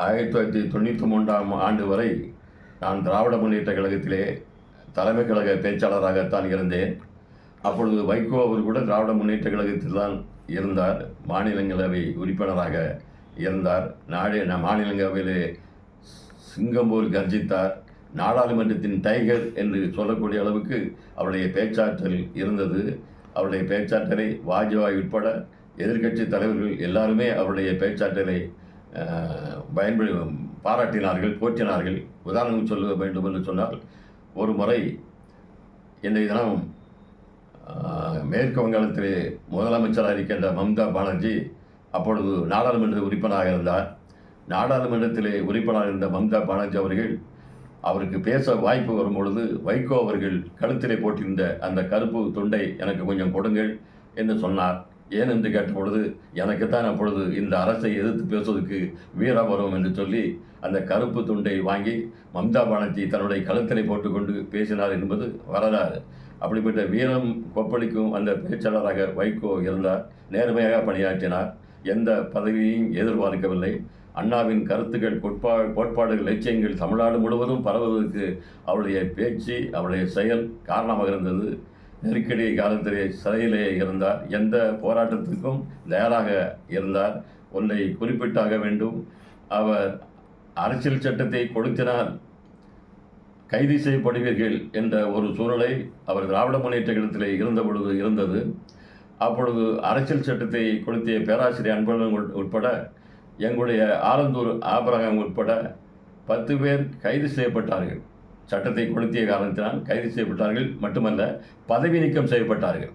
1993ஆம் ஆண்டு வரை நான் திராவிட முன்னேற்ற கழகத்திலே தலைமை கழக பேச்சாளராகத்தான் இருந்தேன். அப்பொழுது வைகோ அவர் கூட திராவிட முன்னேற்ற கழகத்தில் தான் இருந்தார். மாநிலங்களவை உறுப்பினராக இருந்தார். மாநிலங்களவையிலே சிங்கம் போல் கர்ஜித்தார். நாடாளுமன்றத்தின் டைகர் என்று சொல்லக்கூடிய அளவுக்கு அவருடைய பேச்சாற்றல் இருந்தது. அவருடைய பேச்சாற்றலை வாஜ்பாய் உட்பட எதிர்க்கட்சி தலைவர்கள் எல்லாருமே அவருடைய பேச்சாற்றலை பாராட்டினார்கள், போற்றினார்கள். உதாரணம் சொல்ல வேண்டும் என்று சொன்னால், ஒரு முறை இன்றைய தினம் மேற்கு வங்காளத்திலே முதலமைச்சராக இருக்கின்ற மம்தா பானர்ஜி அப்பொழுது நாடாளுமன்ற உறுப்பினராக இருந்தார். நாடாளுமன்றத்திலே உறுப்பினராக இருந்த மம்தா பானர்ஜி அவர்கள் அவருக்கு பேச வாய்ப்பு வரும்பொழுது வைகோ அவர்கள் கழுத்திலே போட்டிருந்த அந்த கருப்பு துண்டை எனக்கு கொஞ்சம் கொடுங்கள் என்று சொன்னார். ஏன் என்று கேட்டபொழுது, எனக்குத்தான் அப்பொழுது இந்த அரசை எதிர்த்து பேசுவதற்கு வீரம் வரும் என்று சொல்லி அந்த கருப்பு துண்டை வாங்கி மம்தா பானர்ஜி தன்னுடைய கழுத்திலே போட்டுக்கொண்டு பேசினார் என்பது வரலாறு. அப்படிப்பட்ட வீரம் கொப்பளிக்கும் அந்த பேச்சாளராக வைகோ இருந்தார். நேர்மையாக பணியாற்றினார். எந்த பதவியையும் எதிர்பார்க்கவில்லை. அண்ணாவின் கருத்துக்கள், கோட்பாடுகள், லட்சியங்கள் தமிழ்நாடு முழுவதும் பரவுவதற்கு அவருடைய பேச்சு, அவருடைய செயல் காரணமாக இருந்தது. நெருக்கடி காலத்திலே சிறையிலே இருந்தார். எந்த போராட்டத்திற்கும் தயாராக இருந்தார். ஒன்றை குறிப்பிட்டாக வேண்டும், அவர் அரசியல் சட்டத்தை கொடுத்தினால் கைது செய்யப்படுவீர்கள் என்ற ஒரு சூழ்நிலை அவர் திராவிட முன்னேற்ற கழகத்திலே இருந்த பொழுது இருந்தது. அப்பொழுது அரசியல் சட்டத்தை கொடுத்திய பேராசிரியர் அன்பழகன் உட்பட எங்களுடைய ஆலந்தூர் ஆபிரகாம் உட்பட 10 பேர் கைது செய்யப்பட்டார்கள். சட்டத்தை கொளுத்திய காரணத்தினால் கைது செய்யப்பட்டார்கள். மட்டுமல்ல, பதவி நீக்கம் செய்யப்பட்டார்கள்.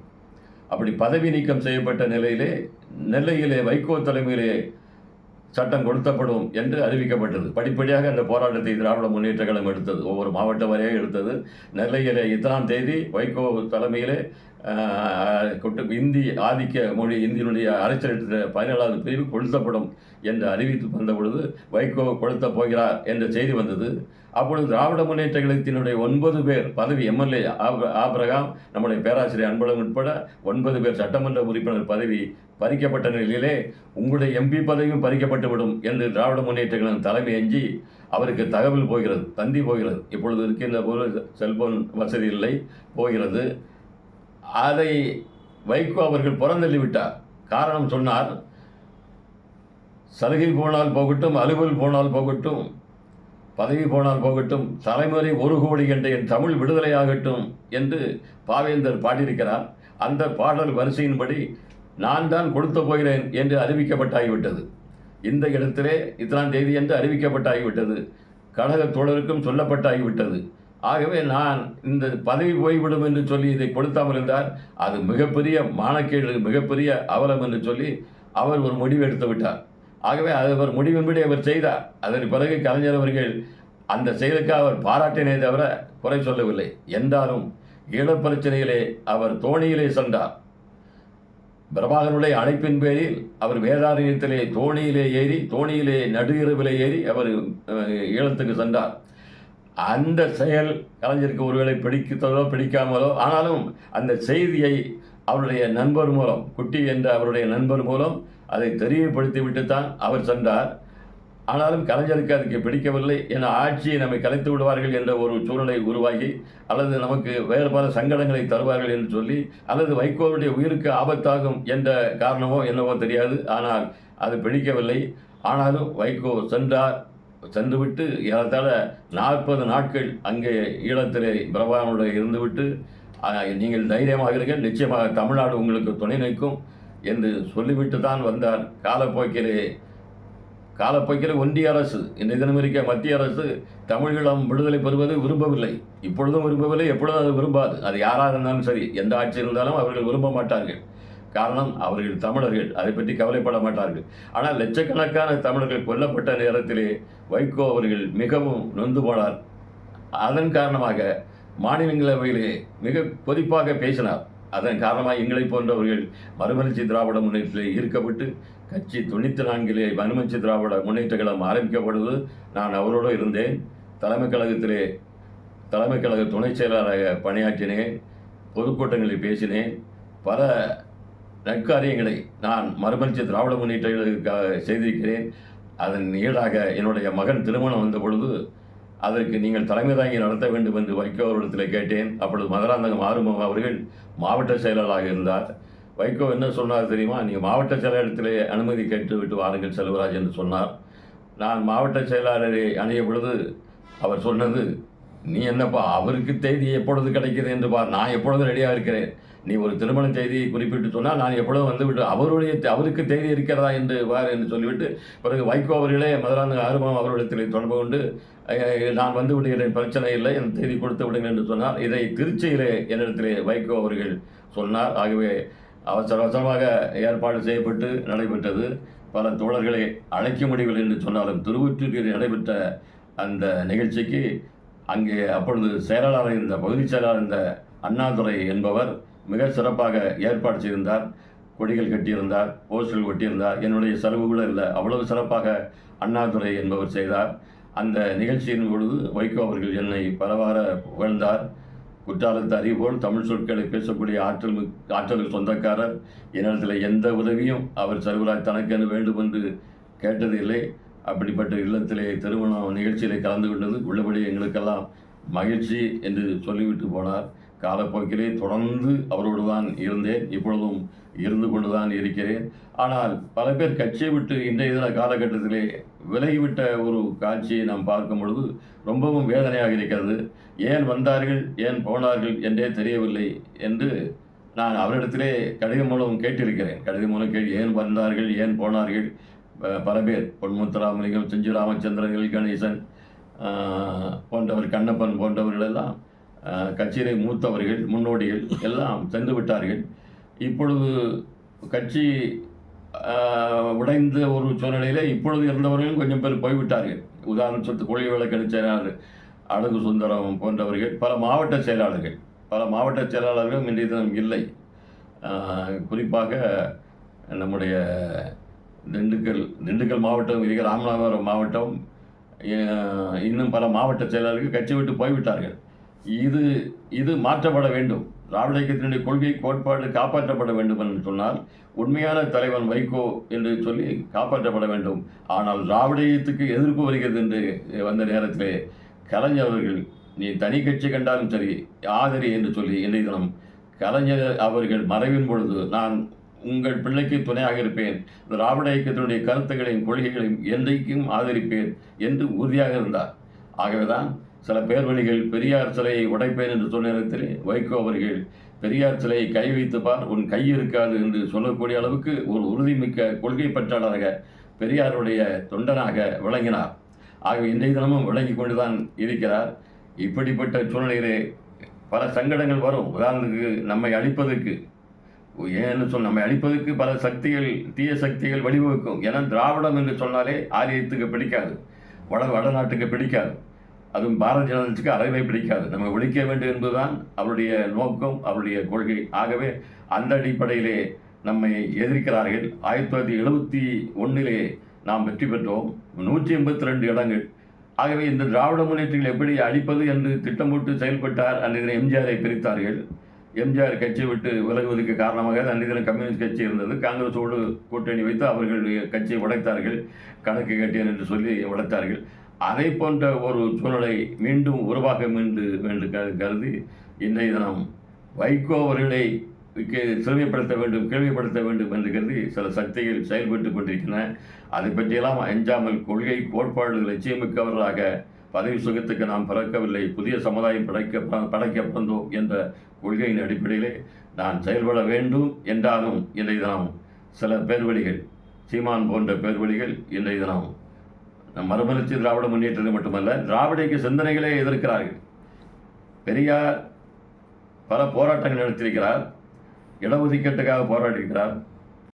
அப்படி பதவி நீக்கம் செய்யப்பட்ட நிலையிலே நெல்லையிலே வைகோ தலைமையிலே சட்டம் கொடுத்தப்படும் என்று அறிவிக்கப்பட்டது. படிப்படியாக அந்த போராட்டத்தை திராவிட முன்னேற்ற கழகம் எடுத்தது. ஒவ்வொரு மாவட்ட வரையாக எடுத்தது. நெல்லையிலே இத்தனாம் தேதி வைகோ தலைமையிலே இந்தி ஆதிக்க மொழி, இந்தியினுடைய அரசியல் 17வது பிரிவு கொளுத்தப்படும் என்று அறிவித்து வந்த பொழுது வைகோ கொளுத்த போகிறார் என்ற செய்தி வந்தது. அப்பொழுது திராவிட முன்னேற்ற கழகத்தினுடைய 9 பேர் பதவி, எம்எல்ஏ ஆபிரகாம், நம்முடைய பேராசிரியர் அன்பழகன் உட்பட 9 பேர் சட்டமன்ற உறுப்பினர் பதவி பறிக்கப்பட்ட நிலையிலே உங்களுடைய எம்பி பதவியும் பறிக்கப்பட்டுவிடும் என்று திராவிட முன்னேற்ற கழகம் தலைமை அஞ்சி அவருக்கு தகவல் போகிறது, தந்தி போகிறது. இப்பொழுது இருக்கின்ற போது செல்போன் வசதி இல்லை, போகிறது. அதை வைகோ அவர்கள் புறந்தள்ளிவிட்டார். காரணம் சொன்னார், சலுகை போனால் போகட்டும், அலுவல் போனால் போகட்டும், பதவி போனால் போகட்டும், தலைமுறை 1 கோடி என்ற என் தமிழ் விடுதலையாகட்டும் என்று பாவேந்தர் பாடியிருக்கிறார். அந்த பாடல் வரிசையின்படி நான் தான் கொடுத்து போகிறேன் என்று அறிவிக்கப்பட்டாகிவிட்டது. இந்த இடத்திலே இத்தனாம் தேதி என்று அறிவிக்கப்பட்டாகிவிட்டது. கழக தோழருக்கும் சொல்லப்பட்டாகிவிட்டது. ஆகவே நான் இந்த பதவி போய்விடும் என்று சொல்லி இதை கொடுத்தாமல் இருந்தால் அது மிகப்பெரிய மானக்கேடு, மிகப்பெரிய அவலம் என்று சொல்லி அவர் ஒரு முடிவு எடுத்து விட்டார். ஆகவே அவர் முடிவின்படி அவர் செய்தார். அதன் பிறகு கலைஞர் அவர்கள் அந்த செயலுக்கு அவர் பாராட்டினே தவிர குறை சொல்லவில்லை. என்றாலும் ஈழப்பிரச்சனையிலே அவர் தோணியிலே சென்றார். பிரபாகரனுடைய அழைப்பின் பேரில் அவர் வேதாரண்யத்திலே தோணியிலே நடு இரவிலே ஏறி அவர் ஈழத்துக்கு சென்றார். அந்த செயல் கலைஞருக்கு ஒருவேளை பிடித்ததோ பிடிக்காமலோ, ஆனாலும் அந்த செய்தியை அவருடைய நண்பர் மூலம், குட்டி என்ற அவருடைய நண்பர் மூலம் அதை தெரியப்படுத்திவிட்டுத்தான் அவர் சென்றார். ஆனாலும் கலைஞருக்கு அதுக்கு பிடிக்கவில்லை. என ஆட்சியை நம்மை கலைத்து விடுவார்கள் என்ற ஒரு சூழ்நிலை உருவாகி, அல்லது நமக்கு வேறு பல சங்கடங்களை தருவார்கள் என்று சொல்லி, அல்லது வைகோவுடைய உயிருக்கு ஆபத்தாகும் என்ற காரணமோ என்னவோ தெரியாது. ஆனால் அது பிடிக்கவில்லை. ஆனாலும் வைகோ சென்றுவிட்டு ஏறத்தாழ 40 நாட்கள் அங்கே ஈழத்திலே பிரபாகரனுடைய இருந்துவிட்டு, நீங்கள் தைரியமாக இருங்கள், நிச்சயமாக தமிழ்நாடு உங்களுக்கு துணை நிற்கும் என்று சொல்லிவிட்டு தான் வந்தார். காலப்போக்கில் ஒன்றிய அரசு, இன்றைய தினம் இருக்க மத்திய அரசு தமிழீழம் விடுதலை பெறுவது விரும்பவில்லை. இப்பொழுதும் விரும்பவில்லை, எப்பொழுதும் அது விரும்பாது. அது யாராக இருந்தாலும் சரி, எந்த ஆட்சி இருந்தாலும் அவர்கள் விரும்ப மாட்டார்கள். காரணம், அவர்கள் தமிழர்கள், அதை பற்றி கவலைப்பட மாட்டார்கள். ஆனால் லட்சக்கணக்கான தமிழர்கள் கொல்லப்பட்ட நேரத்திலே வைகோ அவர்கள் மிகவும் நொந்து போனார். அதன் காரணமாக மாநிலங்களவையிலே மிக கொதிப்பாக பேசினார். அதன் காரணமாக எங்களை போன்றவர்கள் மறுமலர்ச்சி திராவிட முன்னேற்றத்திலே ஈர்க்கப்பட்டு கட்சி 94 மறுமலர்ச்சி திராவிட முன்னேற்ற கழகம் ஆரம்பிக்கப்படுவது நான் அவரோடு இருந்தேன். தலைமை கழக துணை செயலாளராக பணியாற்றினேன். பொதுக்கூட்டங்களில் பேசினேன். பல நற்காரியங்களை நான் மறுமலர்ச்சி திராவிட முன்னேற்ற செய்திருக்கிறேன். அதன் ஈடாக என்னுடைய மகன் திருமணம் வந்த பொழுது அதற்கு நீங்கள் தலைமை தாங்கி நடத்த வேண்டும் என்று வைகோ அவரிடத்தில் கேட்டேன். அப்பொழுது மதுராந்தகம் ஆறுமுகம் அவர்கள் மாவட்ட செயலாளராக இருந்தார். வைகோ என்ன சொன்னார் தெரியுமா? நீங்கள் மாவட்ட செயலாளரிடத்திலே அனுமதி கேட்டு விட்டு வாருங்கள் செல்வராஜ் என்று சொன்னார். நான் மாவட்ட செயலாளரை அணிய பொழுது அவர் சொன்னது, நீ என்னப்பா அவருக்கு தேதி எப்பொழுது கிடைக்கிறது என்று பார், நான் எப்பொழுதும் ரெடியாக இருக்கிறேன். நீ ஒரு திருமண செய்தியை குறிப்பிட்டு சொன்னால் நான் எப்பொழுதும் வந்துவிட்டு அவருக்கு தேதி இருக்கிறதா என்று பார் என்று சொல்லிவிட்டு பிறகு வைகோ அவர்களே மதுராந்தக ஆறுமுகம் அவர்களிடத்தில் தொடர்பு கொண்டு நான் வந்து விடுகிறேன், பிரச்சனை இல்லை, என் தேதி கொடுத்து விடுங்கள் என்று சொன்னார். இதை திருச்சியிலே என்னிடத்திலே வைகோ அவர்கள் சொன்னார். ஆகவே அவசர அவசரமாக ஏற்பாடு செய்யப்பட்டு நடைபெற்றது. பல தோழர்களை அழைக்க முடியவில்லை என்று சொன்னாலும் திருவொற்றியூரில் நடைபெற்ற அந்த நிகழ்ச்சிக்கு அங்கே அப்பொழுது செயலாளராக இருந்த பகுதி செயலாளர் இருந்த அண்ணாதுரை என்பவர் மிக சிறப்பாக ஏற்பாடு செய்திருந்தார். கொடிகள் கட்டியிருந்தார், போஸ்டர்கள் ஒட்டியிருந்தார். என்னுடைய செலவு கூட இல்லை, அவ்வளவு சிறப்பாக அண்ணாதுரை என்பவர் செய்தார். அந்த நிகழ்ச்சியின் பொழுது வைகோ அவர்கள் என்னை பலவார புகழ்ந்தார். குற்றாலத்து அறிவோல் தமிழ் சொற்களை பேசக்கூடிய ஆற்றலுக்கு சொந்தக்காரர். என்னிடத்தில் எந்த உதவியும் அவர் செல்வராஜ் தனக்கென வேண்டும் என்று கேட்டதில்லை. அப்படிப்பட்ட இல்லத்திலே திருமண நிகழ்ச்சியிலே கலந்து கொண்டது உள்ளபடி எங்களுக்கெல்லாம் மகிழ்ச்சி என்று சொல்லிவிட்டு போனார். காலப்போக்கிலே தொடர்ந்து அவரோடு தான் இருந்தேன், இப்பொழுதும் இருந்து கொண்டு தான் இருக்கிறேன். ஆனால் பல பேர் கட்சியை விட்டு இன்றைய தின காலகட்டத்திலே விலகிவிட்ட ஒரு காட்சியை நாம் பார்க்கும் பொழுது ரொம்பவும் வேதனையாக இருக்கிறது. ஏன் வந்தார்கள், ஏன் போனார்கள் என்றே தெரியவில்லை என்று நான் அவரிடத்திலே கடிதம் மூலம் கேட்டிருக்கிறேன். கடிதம் மூலம் ஏன் வந்தார்கள், ஏன் போனார்கள். பல பேர் பொன்முத்துராமலிங்கம், செஞ்சு ராமச்சந்திரன், கணேசன் போன்றவர், கண்ணப்பன் போன்றவர்களெல்லாம் கட்சியிலே மூத்தவர்கள், முன்னோடிகள் எல்லாம் சென்று விட்டார்கள். இப்பொழுது கட்சி உடைந்த ஒரு சூழ்நிலையில் இப்பொழுது இருந்தவர்களும் கொஞ்சம் பேர் போய்விட்டார்கள். உதாரணம் சொல்லிட்டு கொள்கை விளக்கணி செயலாளர் அழகு சுந்தரம் போன்றவர்கள், பல மாவட்ட செயலாளர்களும் இன்றைய தினம் இல்லை. குறிப்பாக நம்முடைய திண்டுக்கல் மாவட்டம் இருக்கிற ராமநாதபுரம் மாவட்டம், இன்னும் பல மாவட்ட செயலாளர்கள் கட்சி விட்டு போய்விட்டார்கள். இது மாற்றப்பட வேண்டும். திராவிட இயக்கத்தினுடைய கொள்கை கோட்பாடு காப்பாற்றப்பட வேண்டும் என்று சொன்னால் உண்மையான தலைவன் வைகோ என்று சொல்லி காப்பாற்றப்பட வேண்டும். ஆனால் திராவிட இயக்கத்துக்கு எதிர்ப்பு வருகிறது என்று வந்த நேரத்திலே கலைஞர் அவர்கள், நீ தனி கட்சி கண்டாலும் சரி ஆதரி என்று சொல்லி இன்றைய தினம் கலைஞர் அவர்கள் மறைவின் பொழுது நான் உங்கள் பிள்ளைக்கு துணையாக இருப்பேன், திராவிட இயக்கத்தினுடைய கருத்துக்களையும் கொள்கைகளையும் என்றைக்கும் ஆதரிப்பேன் என்று உறுதியாக இருந்தார். ஆகவேதான் சில பேர்வழிகள் பெரியார் சிலையை உடைப்பேன் என்று சொன்ன நேரத்தில் வைகோ அவர்கள் பெரியார் சிலையை கை வைத்து பார், உன் கை இருக்காது என்று சொல்லக்கூடிய அளவுக்கு ஒரு உறுதிமிக்க கொள்கை பற்றாளராக பெரியாருடைய தொண்டனாக விளங்கினார். ஆகவே இன்றைய தினமும் விளங்கி கொண்டுதான் இருக்கிறார். இப்படிப்பட்ட சூழ்நிலையிலே பல சங்கடங்கள் வரும். உதாரணத்துக்கு நம்மை அழிப்பதற்கு பல சக்திகள், தீய சக்திகள் வழிவகுக்கும். ஏன்னா திராவிடம் என்று சொன்னாலே ஆரியத்துக்கு பிடிக்காது, வடநாட்டுக்கு பிடிக்காது, அதுவும் பாரதிய ஜனதாவுக்கு அறவே பிடிக்காது. நம்ம ஒழிக்க வேண்டும் என்பதுதான் அவருடைய நோக்கம், அவருடைய கொள்கை. ஆகவே அந்த அடிப்படையிலே நம்மை எதிர்க்கிறார்கள். 1971 நாம் வெற்றி பெற்றோம், 182 இடங்கள். ஆகவே இந்த திராவிட முன்னேற்றங்கள் எப்படி அழிப்பது என்று திட்டமிட்டு செயல்பட்டார். அன்றைய எம்ஜிஆரை பிரித்தார்கள். எம்ஜிஆர் கட்சியை விட்டு விலகுவதற்கு காரணமாக அன்றைய கம்யூனிஸ்ட் கட்சி இருந்தது. காங்கிரஸோடு கூட்டணி வைத்து அவர்கள் கட்சியை உடைத்தார்கள், கணக்கு கட்டியன் என்று சொல்லி உடைத்தார்கள். அதை போன்ற ஒரு சூழ்நிலை மீண்டும் உருவாக வேண்டும் கருதி இன்றைய தினம் வைகோ அவர்களை சிறுமைப்படுத்த வேண்டும், கேள்விப்படுத்த வேண்டும் என்று கருதி சில சக்திகள் செயல்பட்டு கொண்டிருக்கின்றன. அதை பற்றியெல்லாம் அஞ்சாமல் கொள்கை கோட்பாடு லட்சியமிக்கவர்களாக பதவி சுகத்துக்கு நாம் பிறக்கவில்லை, புதிய சமுதாயம் படைக்க பிறந்தோம் என்ற கொள்கையின் அடிப்படையிலே நான் செயல்பட வேண்டும் என்றாலும் இன்றைய தினம் சில பேர்வழிகள், சீமான் போன்ற பேர்வழிகள் இன்றைய தினம் மறுமலர்ச்சி திராவிட முன்னேற்றத்தை மட்டுமல்ல திராவிட இயக்க சிந்தனைகளே எதிர்க்கிறார்கள். பெரியார் பல போராட்டங்கள் நடத்தியிருக்கிறார், இடஒதுக்கீட்டுக்காக போராடியிருக்கிறார்,